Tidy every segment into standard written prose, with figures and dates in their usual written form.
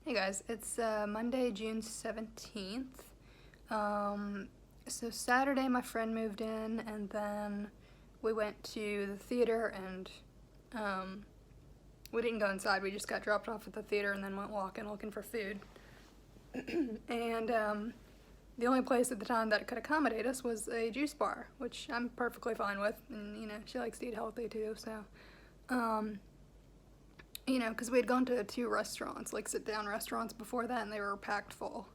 Hey guys, it's Monday, June 17th. So Saturday my friend moved in and then we went to the theater and we didn't go inside, we just got dropped off at the theater and then went walking looking for food. And the only place at the time that could accommodate us was a juice bar, which I'm perfectly fine with, and she likes to eat healthy too, so because we had gone to two restaurants, like sit-down restaurants before that, and they were packed full.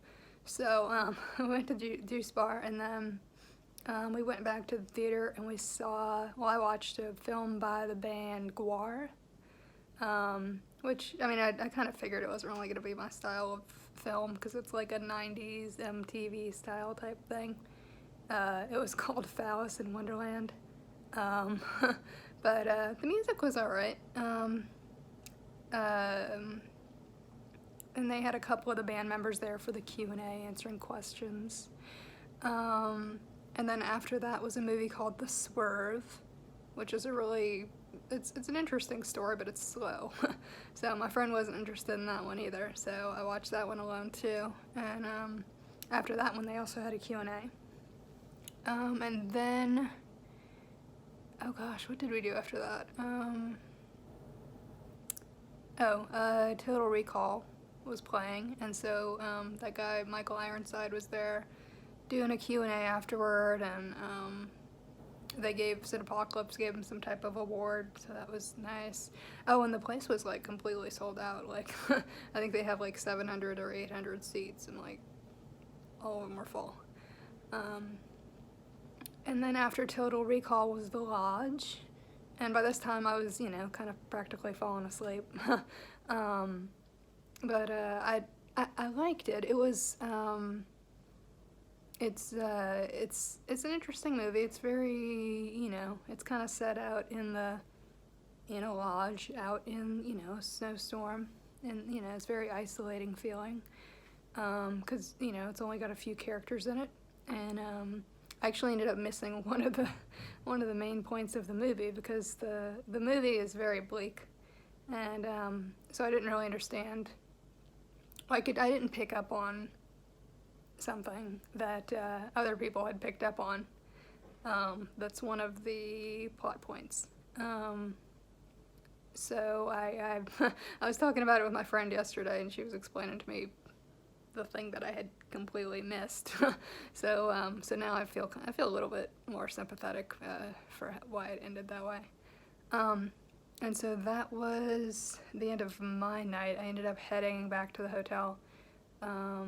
So we went to Juice Bar, and then we went back to the theater, and I watched a film by the band Guar, which, I kind of figured it wasn't really going to be my style of film, because it's like a 90s MTV style type thing. It was called Phallus in Wonderland, but the music was alright. And they had a couple of the band members there for the Q&A, answering questions. And then after that was a movie called The Swerve, which is it's an interesting story, but it's slow. So my friend wasn't interested in that one either, so I watched that one alone too. And after that one, they also had a Q&A. And then, oh gosh, what did we do after that? Total Recall was playing, and so that guy Michael Ironside was there doing a Q&A afterward, and Cineppocalypse gave him some type of award, so that was nice. Oh, and the place was like completely sold out. Like I think they have like 700 or 800 seats, and like all of them were full. And then after Total Recall was The Lodge. And by this time I was, kind of practically falling asleep. But I liked it. It was, it's an interesting movie. It's very, it's kind of set out in a lodge out in, a snowstorm. And, it's very isolating feeling. 'Cause, it's only got a few characters in it. And, I actually ended up missing one of the main points of the movie, because the movie is very bleak, and so I didn't really understand. I didn't pick up on something that other people had picked up on. That's one of the plot points. So I I was talking about it with my friend yesterday, and she was explaining to me the thing that I had completely missed. So now I feel a little bit more sympathetic for why it ended that way. And so that was the end of my night. I ended up heading back to the hotel. I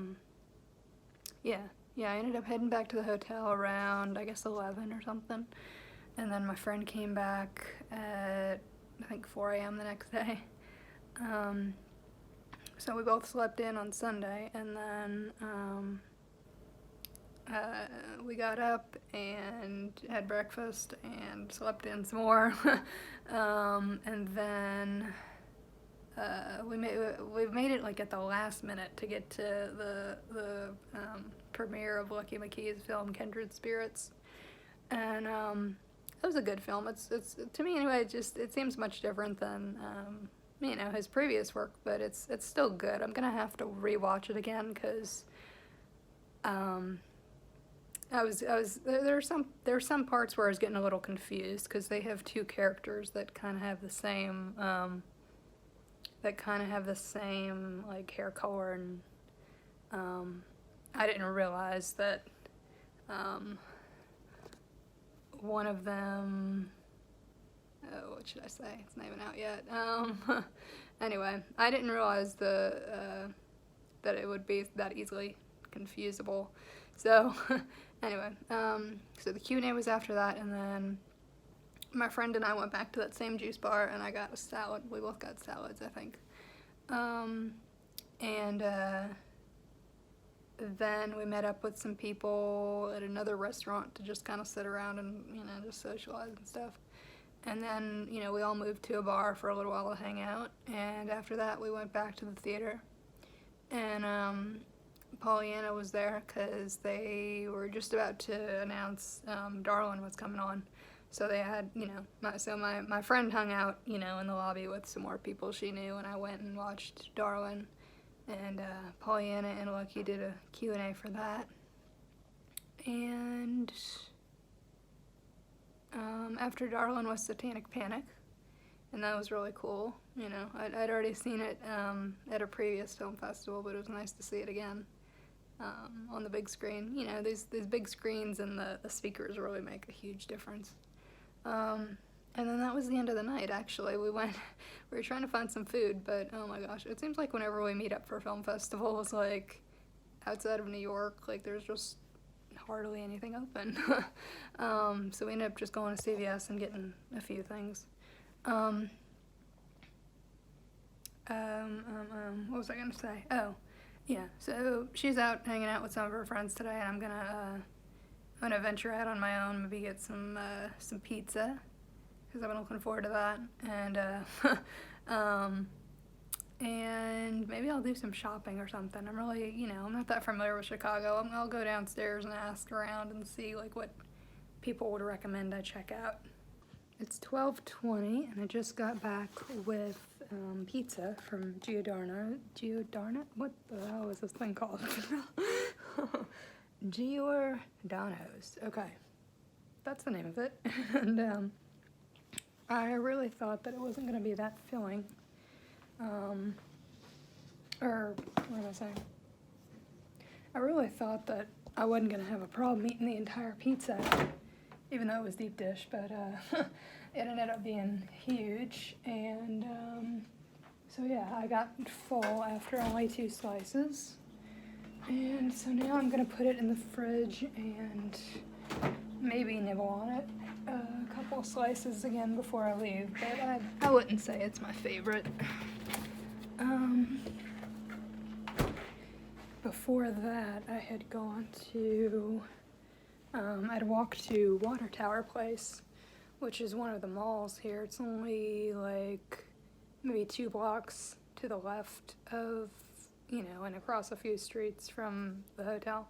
ended up heading back to the hotel around, I guess, 11 or something. And then my friend came back at, I think, 4 a.m. the next day. So we both slept in on Sunday, and then we got up and had breakfast and slept in some more. And then we made it like at the last minute to get to the premiere of Lucky McKee's film Kindred Spirits, and it was a good film. It's to me anyway. It seems much different than his previous work, but it's still good. I'm gonna have to rewatch it again, because there are some parts where I was getting a little confused, because they have two characters that kind of have the same like hair color, and I didn't realize that one of them, what should I say? It's not even out yet. Anyway, I didn't realize that it would be that easily confusable. So, anyway, so the Q&A was after that, and then my friend and I went back to that same juice bar, and I got a salad. We both got salads, I think. And then we met up with some people at another restaurant to just kind of sit around and, just socialize and stuff. And then, we all moved to a bar for a little while to hang out, and after that we went back to the theater. And Pollyanna was there because they were just about to announce Darwin was coming on. So they had, my friend hung out, in the lobby with some more people she knew, and I went and watched Darwin. and Pollyanna and Lucky did a Q&A for that. And After Darlin was Satanic Panic, and that was really cool. You know, I'd already seen it at a previous film festival, but it was nice to see it again on the big screen. You know, these big screens and the speakers really make a huge difference. And then that was the end of the night, actually. We were trying to find some food, but oh my gosh, it seems like whenever we meet up for film festivals, like, outside of New York, like, there's just hardly anything open. So we ended up just going to CVS and getting a few things. What was I gonna say? Oh, yeah, so she's out hanging out with some of her friends today, and I'm gonna venture out on my own, maybe get some pizza, because I've been looking forward to that, and maybe I'll do some shopping or something. I'm really, you know, I'm not that familiar with Chicago. I'll go downstairs and ask around and see, like, what people would recommend I check out. It's 12:20, and I just got back with pizza from Giordano's. What the hell is this thing called? Giordano's. Okay, that's the name of it. And I really thought that it wasn't going to be that filling. Or what am I saying? I really thought that I wasn't going to have a problem eating the entire pizza, even though it was deep dish, but it ended up being huge. And so yeah, I got full after only 2 slices. And so now I'm going to put it in the fridge and maybe nibble on it a couple slices again before I leave, but I wouldn't say it's my favorite. Before that, I had gone to, I'd walked to Water Tower Place, which is one of the malls here. It's only like maybe 2 blocks to the left of, you know, and across a few streets from the hotel.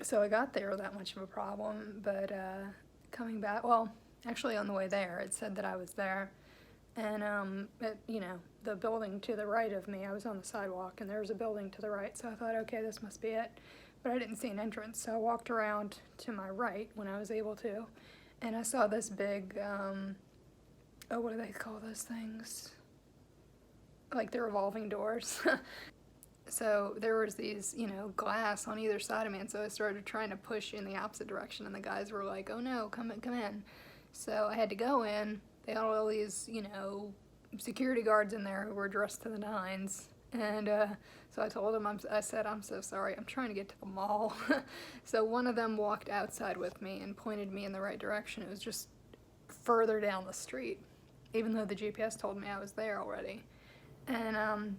So I got there without much of a problem, but coming back, well, actually on the way there, it said that I was there, and you know, the building to the right of me, I was on the sidewalk, and there was a building to the right, so I thought, okay, this must be it, but I didn't see an entrance, so I walked around to my right when I was able to, and I saw this big, oh, what do they call those things? Like the revolving doors. So there was these, you know, glass on either side of me, and so I started trying to push in the opposite direction, and the guys were like, oh no, come in. So I had to go in. They had all these, you know, security guards in there who were dressed to the nines, and so I told them, I said, I'm so sorry, I'm trying to get to the mall. So one of them walked outside with me and pointed me in the right direction. It was just further down the street, even though the GPS told me I was there already. And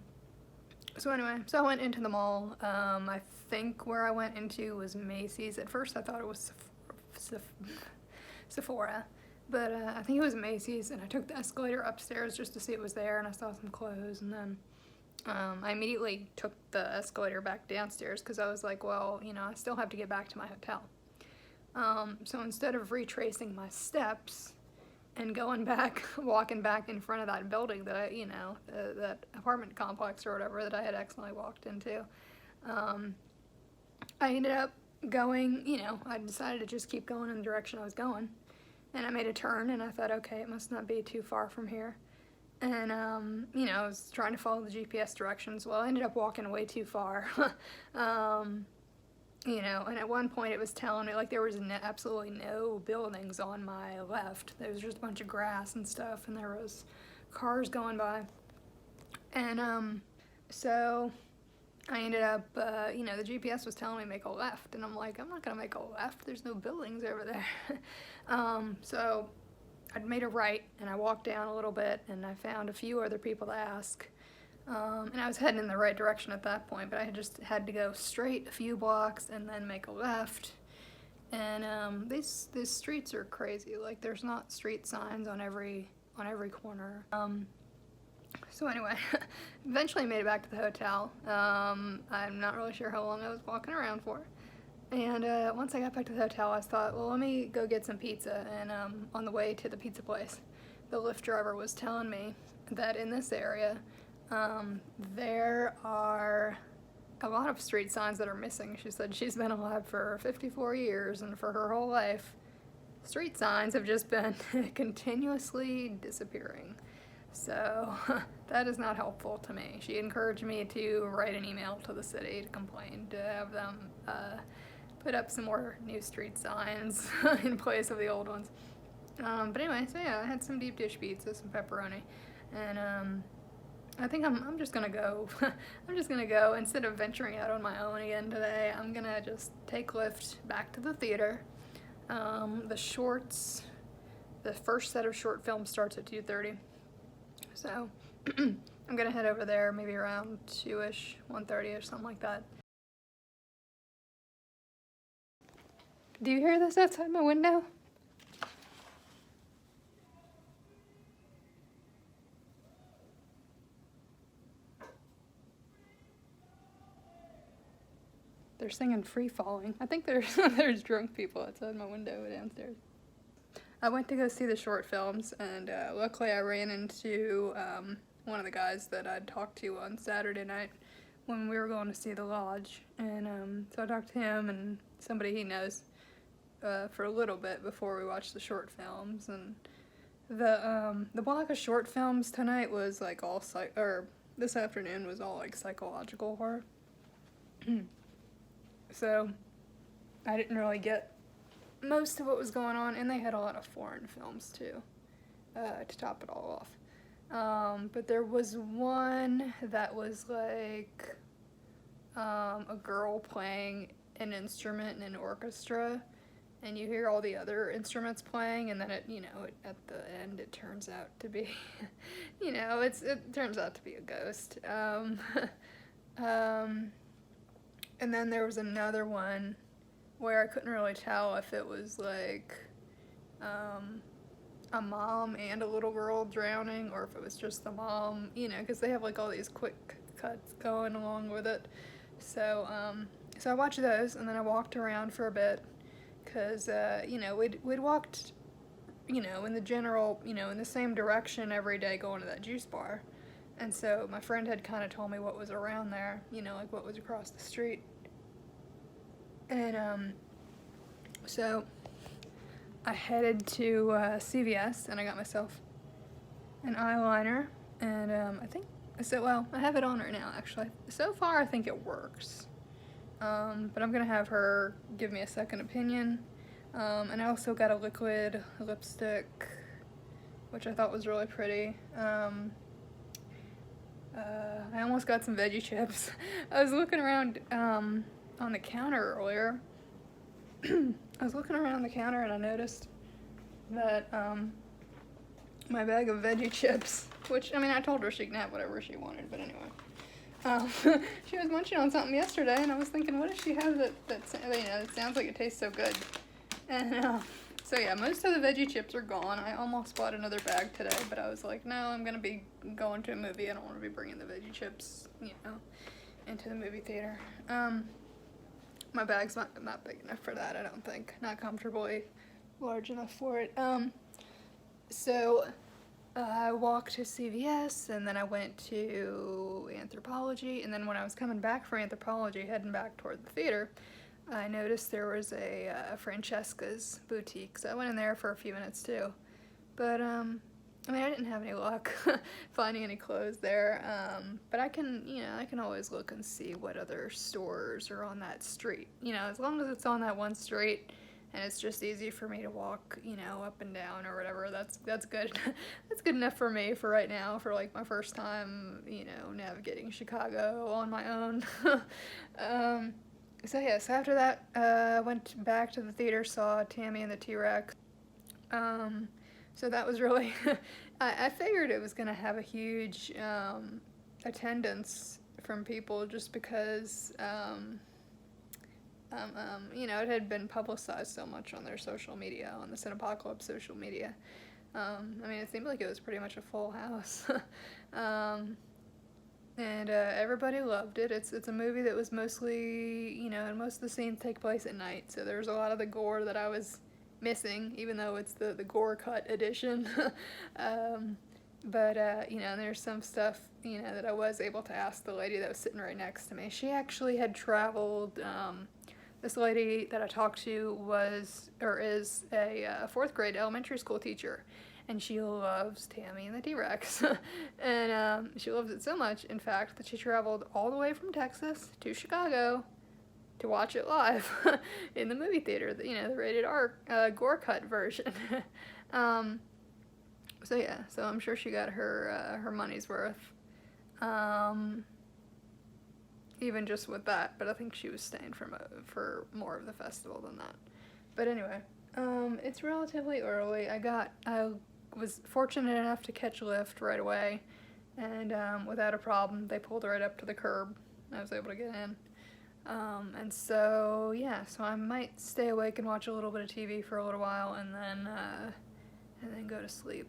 so anyway, so I went into the mall. I think where I went into was Macy's. At first I thought it was Sephora, but I think it was Macy's, and I took the escalator upstairs just to see it was there, and I saw some clothes, and then I immediately took the escalator back downstairs because I was like, well, you know, I still have to get back to my hotel. So instead of retracing my steps and going back, walking back in front of that building that I, you know, that apartment complex or whatever that I had accidentally walked into, I ended up going, you know, I decided to just keep going in the direction I was going, and I made a turn, and I thought, okay, it must not be too far from here, and, you know, I was trying to follow the GPS directions. Well, I ended up walking way too far. You know, and at one point it was telling me, like, there was absolutely no buildings on my left. There was just a bunch of grass and stuff, and there was cars going by. And so I ended up, you know, the GPS was telling me to make a left, and I'm like, I'm not gonna make a left, there's no buildings over there. So I'd made a right, and I walked down a little bit, and I found a few other people to ask. And I was heading in the right direction at that point, but I just had to go straight a few blocks and then make a left. And these streets are crazy. Like, there's not street signs on every corner. So anyway, eventually made it back to the hotel. I'm not really sure how long I was walking around for. And once I got back to the hotel, I thought, well, let me go get some pizza. And on the way to the pizza place, the Lyft driver was telling me that in this area, There are a lot of street signs that are missing. She said she's been alive for 54 years, and for her whole life, street signs have just been continuously disappearing. So that is not helpful to me. She encouraged me to write an email to the city to complain, to have them put up some more new street signs in place of the old ones. But anyway, so yeah, I had some deep dish pizza, some pepperoni, and I think I'm just gonna go. I'm just gonna go, instead of venturing out on my own again today. I'm gonna just take Lyft back to the theater. The first set of short films starts at 2:30, so I'm gonna head over there maybe around 2-ish, 1:30-ish, something like that. Do you hear this outside my window? They're singing Free Falling. I think there's drunk people outside my window downstairs. I went to go see the short films, and luckily I ran into one of the guys that I'd talked to on Saturday night when we were going to see The Lodge. And so I talked to him and somebody he knows for a little bit before we watched the short films. And the block of short films tonight was like all this afternoon was all like psychological horror. So I didn't really get most of what was going on, and they had a lot of foreign films too, to top it all off. But there was one that was like a girl playing an instrument in an orchestra, and you hear all the other instruments playing, and then at the end it turns out to be, it turns out to be a ghost. And then there was another one where I couldn't really tell if it was like a mom and a little girl drowning, or if it was just the mom, because they have like all these quick cuts going along with it. So I watched those, and then I walked around for a bit, because we'd walked in the general, in the same direction every day going to that juice bar. And so my friend had kind of told me what was around there, like what was across the street. And so I headed to CVS, and I got myself an eyeliner. And I have it on right now, actually. So far, I think it works. But I'm going to have her give me a second opinion. And I also got a liquid lipstick, which I thought was really pretty. I almost got some veggie chips. I was looking around on the counter earlier. I was looking around the counter, and I noticed that my bag of veggie chips, which, I told her she can have whatever she wanted, but anyway. She was munching on something yesterday, and I was thinking, what does she have that sounds like it tastes so good? And so yeah, most of the veggie chips are gone. I almost bought another bag today, but I was like, no, I'm going to be going to a movie. I don't want to be bringing the veggie chips, into the movie theater. My bag's not big enough for that, I don't think. Not comfortably large enough for it. So I walked to CVS, and then I went to Anthropologie, and then when I was coming back from Anthropologie, heading back toward the theater, I noticed there was a Francesca's boutique, so I went in there for a few minutes too. But I didn't have any luck finding any clothes there. But I can always look and see what other stores are on that street. As long as it's on that one street, and it's just easy for me to walk, up and down or whatever. That's good. That's good enough for me for right now, for like my first time, navigating Chicago on my own. So after that, I went back to the theater, saw Tammy and the T-Rex. So that was really, I figured it was going to have a huge attendance from people, just because, it had been publicized so much on their social media, on the Cineppocalypse social media. It seemed like it was pretty much a full house. And everybody loved it. It's a movie that was mostly, and most of the scenes take place at night, so there's a lot of the gore that I was missing, even though it's the gore cut edition. But, there's some stuff, that I was able to ask the lady that was sitting right next to me. She actually had traveled, this lady that I talked to is a fourth grade elementary school teacher, and she loves Tammy and the T-Rex. And she loves it so much, in fact, that she traveled all the way from Texas to Chicago to watch it live in the movie theater, the rated R gore cut version. So I'm sure she got her money's worth, even just with that. But I think she was staying for more of the festival than that. But anyway, it's relatively early. I was fortunate enough to catch a lift right away, and without a problem, they pulled right up to the curb. I was able to get in. And so I might stay awake and watch a little bit of TV for a little while, and then go to sleep.